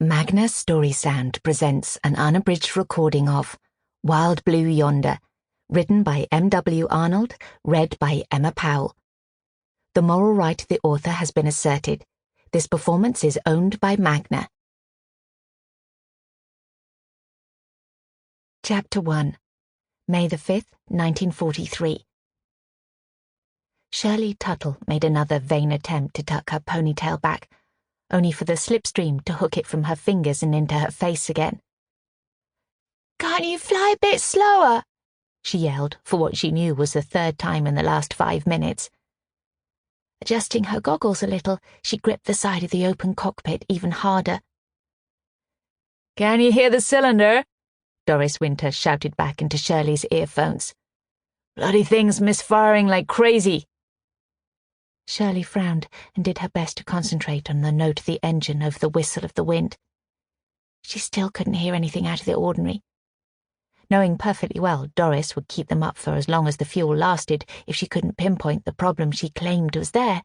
Magna Story Sound presents an unabridged recording of Wild Blue Yonder, written by M.W. Arnold, read by Emma Powell. The moral right of the author has been asserted. This performance is owned by Magna. Chapter 1. May the 5th, 1943. Shirley Tuttle made another vain attempt to tuck her ponytail back, only for the slipstream to hook it from her fingers and into her face again. "Can't you fly a bit slower?" she yelled, for what she knew was the third time in the last 5 minutes. Adjusting her goggles a little, she gripped the side of the open cockpit even harder. "Can you hear the cylinder?" Doris Winter shouted back into Shirley's earphones. "Bloody thing's misfiring like crazy." Shirley frowned and did her best to concentrate on the note of the engine over the whistle of the wind. She still couldn't hear anything out of the ordinary. Knowing perfectly well Doris would keep them up for as long as the fuel lasted if she couldn't pinpoint the problem she claimed was there,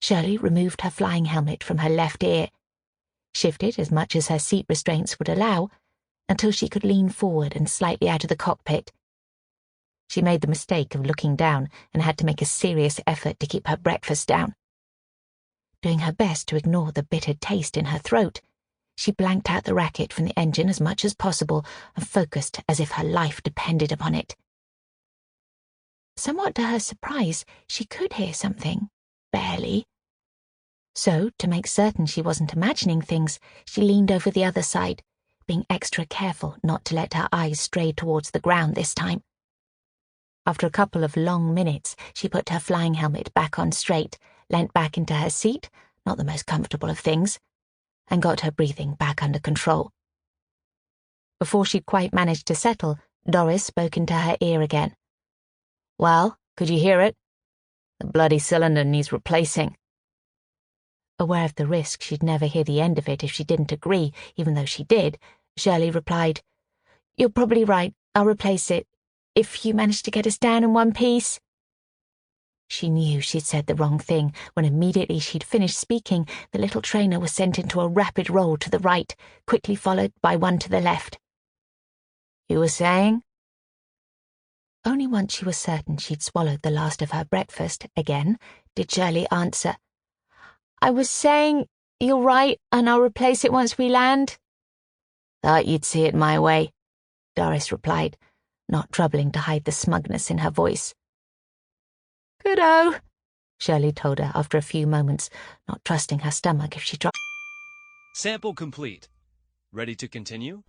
Shirley removed her flying helmet from her left ear, shifted as much as her seat restraints would allow, until she could lean forward and slightly out of the cockpit. She made the mistake of looking down and had to make a serious effort to keep her breakfast down. Doing her best to ignore the bitter taste in her throat, she blanked out the racket from the engine as much as possible and focused as if her life depended upon it. Somewhat to her surprise, she could hear something, barely. So, to make certain she wasn't imagining things, she leaned over the other side, being extra careful not to let her eyes stray towards the ground this time. After a couple of long minutes, she put her flying helmet back on straight, leant back into her seat, not the most comfortable of things, and got her breathing back under control. Before she'd quite managed to settle, Doris spoke into her ear again. "Well, could you hear it? The bloody cylinder needs replacing." Aware of the risk she'd never hear the end of it if she didn't agree, even though she did, Shirley replied, "You're probably right. I'll replace it. If you manage to get us down in one piece." She knew she'd said the wrong thing when immediately she'd finished speaking, the little trainer was sent into a rapid roll to the right, quickly followed by one to the left. "You were saying?" Only once she was certain she'd swallowed the last of her breakfast again did Shirley answer. "I was saying, you're right, and I'll replace it once we land." "Thought you'd see it my way," Doris replied, not troubling to hide the smugness in her voice. "Good-o," Shirley told her after a few moments, not trusting her stomach if she tried. Sample complete. Ready to continue?